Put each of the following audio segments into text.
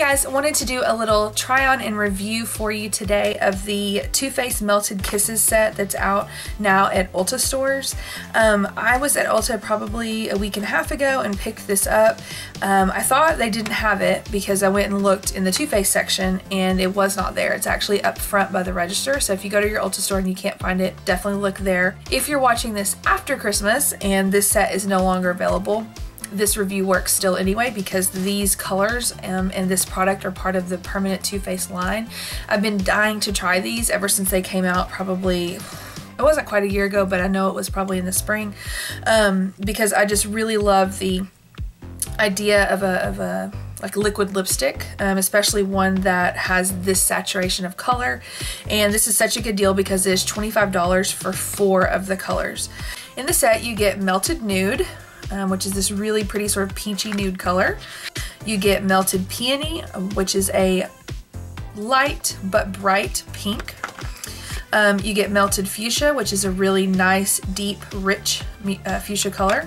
guys, I wanted to do a little try on and review for you today of the Too Faced Melted Kisses set that's out now at Ulta stores. I was at Ulta probably a week and a half ago and picked this up. I thought they didn't have it because I went and looked in the Too Faced section and it was not there. It's actually up front by the register, so if you go to your Ulta store and you can't find it, definitely look there. If you're watching this after Christmas and this set is no longer available, this review works still anyway because these colors and this product are part of the permanent Too Faced line. I've been dying to try these ever since they came out, probably, it wasn't quite a year ago, but I know it was probably in the spring, because I just really love the idea of a like liquid lipstick, especially one that has this saturation of color. And this is such a good deal because it's $25 for 4 of the colors. In the set you get Melted Nude, which is this really pretty sort of peachy nude color. You get Melted Peony, which is a light but bright pink. You get Melted Fuchsia, which is a really nice, deep, rich fuchsia color.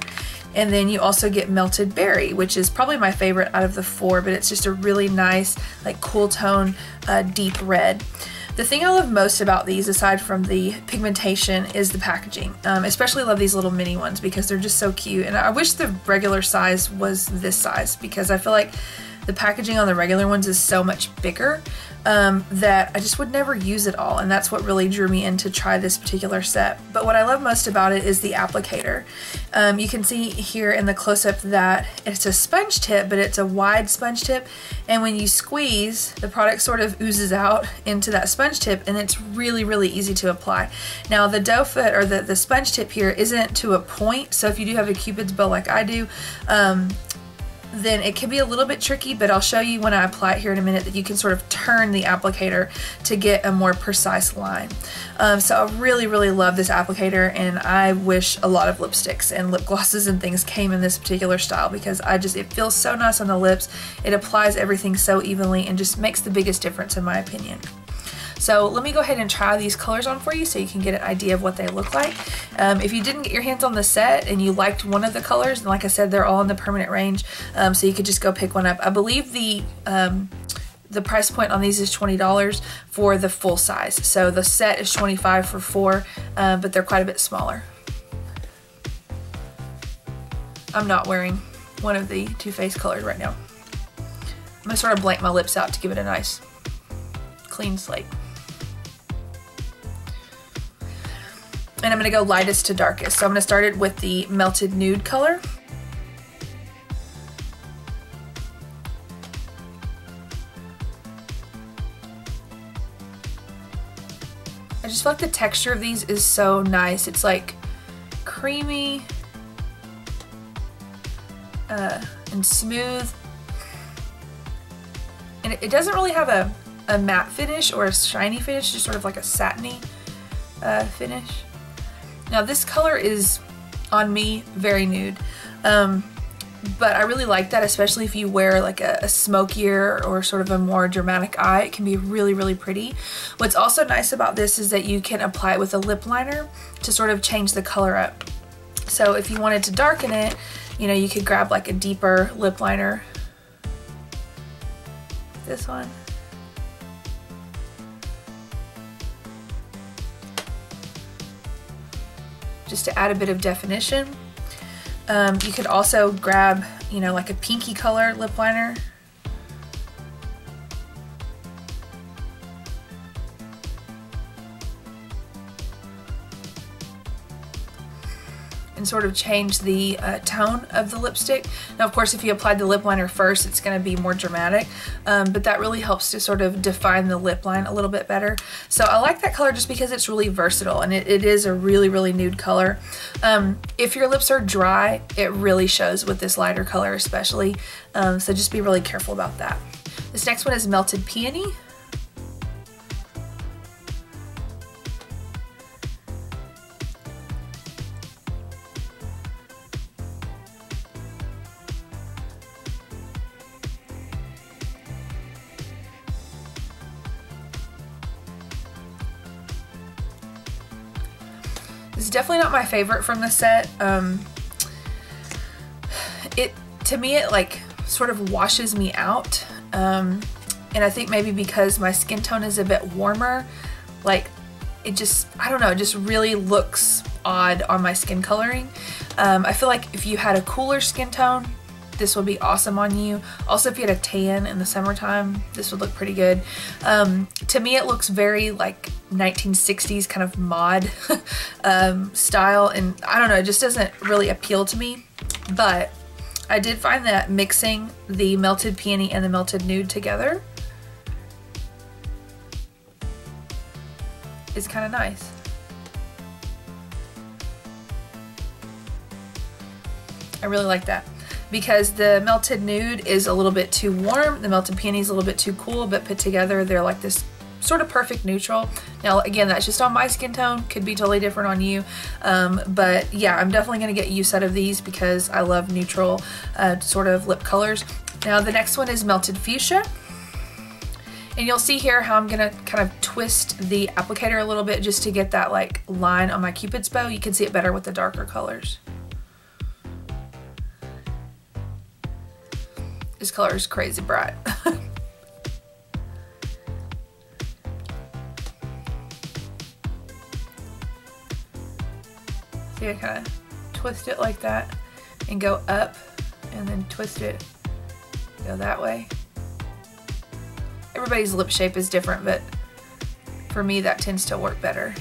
And then you also get Melted Berry, which is probably my favorite out of the 4, but it's just a really nice, like cool tone, deep red. The thing I love most about these, aside from the pigmentation, is the packaging. Especially love these little mini ones because they're just so cute. And I wish the regular size was this size because I feel like the packaging on the regular ones is so much bigger that I just would never use it all, and that's what really drew me in to try this particular set. But what I love most about it is the applicator. You can see here in the close-up that it's a sponge tip, but it's a wide sponge tip, and when you squeeze, the product sort of oozes out into that sponge tip, and it's really, really easy to apply. Now the doe foot, or the sponge tip here, isn't to a point, so if you do have a cupid's bow like I do, then it can be a little bit tricky, but I'll show you when I apply it here in a minute that you can sort of turn the applicator to get a more precise line. So I really, really love this applicator, and I wish a lot of lipsticks and lip glosses and things came in this particular style because it feels so nice on the lips. It applies everything so evenly and just makes the biggest difference in my opinion. So let me go ahead and try these colors on for you so you can get an idea of what they look like. If you didn't get your hands on the set and you liked one of the colors, and like I said, they're all in the permanent range, so you could just go pick one up. I believe the price point on these is $20 for the full size. So the set is $25 for 4, but they're quite a bit smaller. I'm not wearing one of the Too Faced colors right now. I'm gonna sort of blank my lips out to give it a nice clean slate. And I'm going to go lightest to darkest. So I'm going to start it with the Melted Nude color. I just feel like the texture of these is so nice. It's like creamy and smooth. And it doesn't really have a matte finish or a shiny finish, just sort of like a satiny finish. Now this color is, on me, very nude, but I really like that, especially if you wear like a smokier or sort of a more dramatic eye. It can be really, really pretty. What's also nice about this is that you can apply it with a lip liner to sort of change the color up. So if you wanted to darken it, you know, you could grab like a deeper lip liner. This one. Just to add a bit of definition. You could also grab, you know, like a pinky color lip liner. And sort of change the tone of the lipstick. Now of course if you applied the lip liner first it's going to be more dramatic, but that really helps to sort of define the lip line a little bit better. So I like that color just because it's really versatile and it is a really, really nude color. If your lips are dry, it really shows with this lighter color especially, so just be really careful about that. This next one is Melted Peony. It's definitely not my favorite from the set. To me it like sort of washes me out. And I think maybe because my skin tone is a bit warmer, like it just, I don't know, it just really looks odd on my skin coloring. I feel like if you had a cooler skin tone, this would be awesome on you. Also, if you had a tan in the summertime, this would look pretty good. To me, it looks very like 1960s kind of mod style, and I don't know, it just doesn't really appeal to me. But I did find that mixing the melted peony and the melted nude together is kind of nice. I really like that because the melted nude is a little bit too warm, the melted peony is a little bit too cool, but put together they're like this sort of perfect neutral. Now again, that's just on my skin tone, could be totally different on you, but yeah, I'm definitely going to get use out of these because I love neutral sort of lip colors. Now the next one is melted fuchsia. And you'll see here how I'm gonna kind of twist the applicator a little bit just to get that like line on my Cupid's bow. You can see it better with the darker colors. This color is crazy bright. See, I kind of twist it like that and go up and then twist it, go that way. Everybody's lip shape is different, but for me that tends to work better.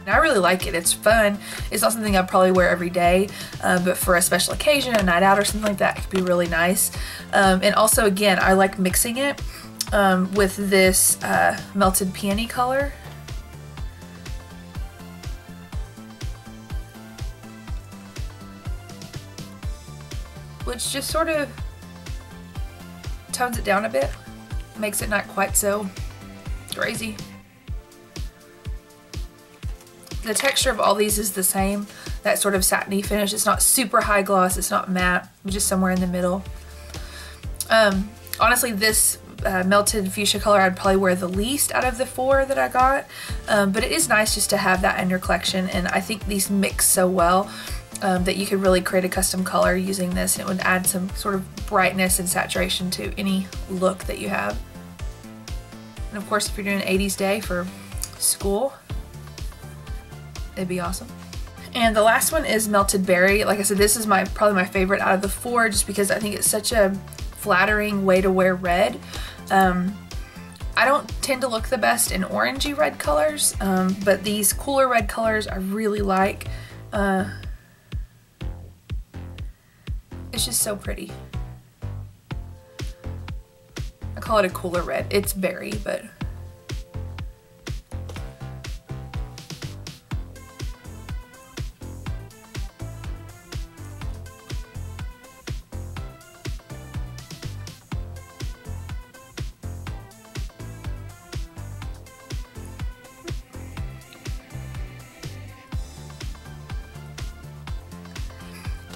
And I really like it, it's fun. It's not something I'd probably wear every day, but for a special occasion, a night out or something like that, it could be really nice. And also again, I like mixing it with this melted peony color. Which just sort of tones it down a bit, makes it not quite so crazy. The texture of all these is the same, that sort of satiny finish. It's not super high gloss, it's not matte, just somewhere in the middle. Honestly, this melted fuchsia color I'd probably wear the least out of the 4 that I got, but it is nice just to have that in your collection, and I think these mix so well that you could really create a custom color using this, and it would add some sort of brightness and saturation to any look that you have. And of course, if you're doing an 80s day for school, it'd be awesome. And the last one is melted berry. Like I said, this is probably my favorite out of the 4 just because I think it's such a flattering way to wear red. I don't tend to look the best in orangey red colors, but these cooler red colors I really like. It's just so pretty. I call it a cooler red. It's berry, but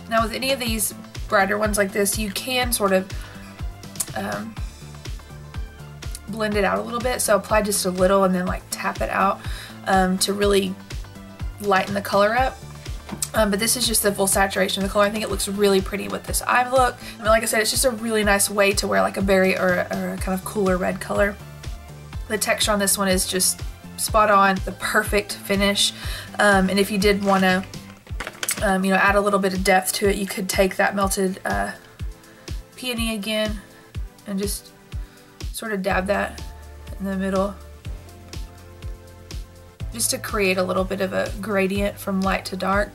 now with any of these brighter ones like this, you can sort of blend it out a little bit. So apply just a little and then like tap it out to really lighten the color up. But this is just the full saturation of the color. I think it looks really pretty with this eye look. And like I said, it's just a really nice way to wear like a berry or a kind of cooler red color. The texture on this one is just spot on, the perfect finish. And if you did want to you know, add a little bit of depth to it, you could take that melted peony again and just sort of dab that in the middle just to create a little bit of a gradient from light to dark.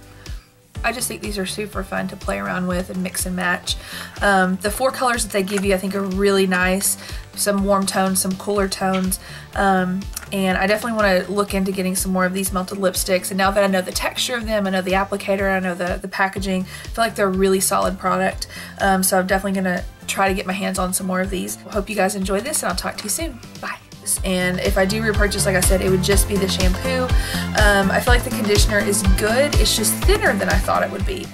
I just think these are super fun to play around with and mix and match. The 4 colors that they give you I think are really nice. Some warm tones, some cooler tones, and I definitely want to look into getting some more of these melted lipsticks. And now that I know the texture of them, I know the applicator, I know the packaging, I feel like they're a really solid product. So I'm definitely going to try to get my hands on some more of these. Hope you guys enjoy this, and I'll talk to you soon. Bye. And if I do repurchase, like I said, it would just be the shampoo. I feel like the conditioner is good, it's just thinner than I thought it would be.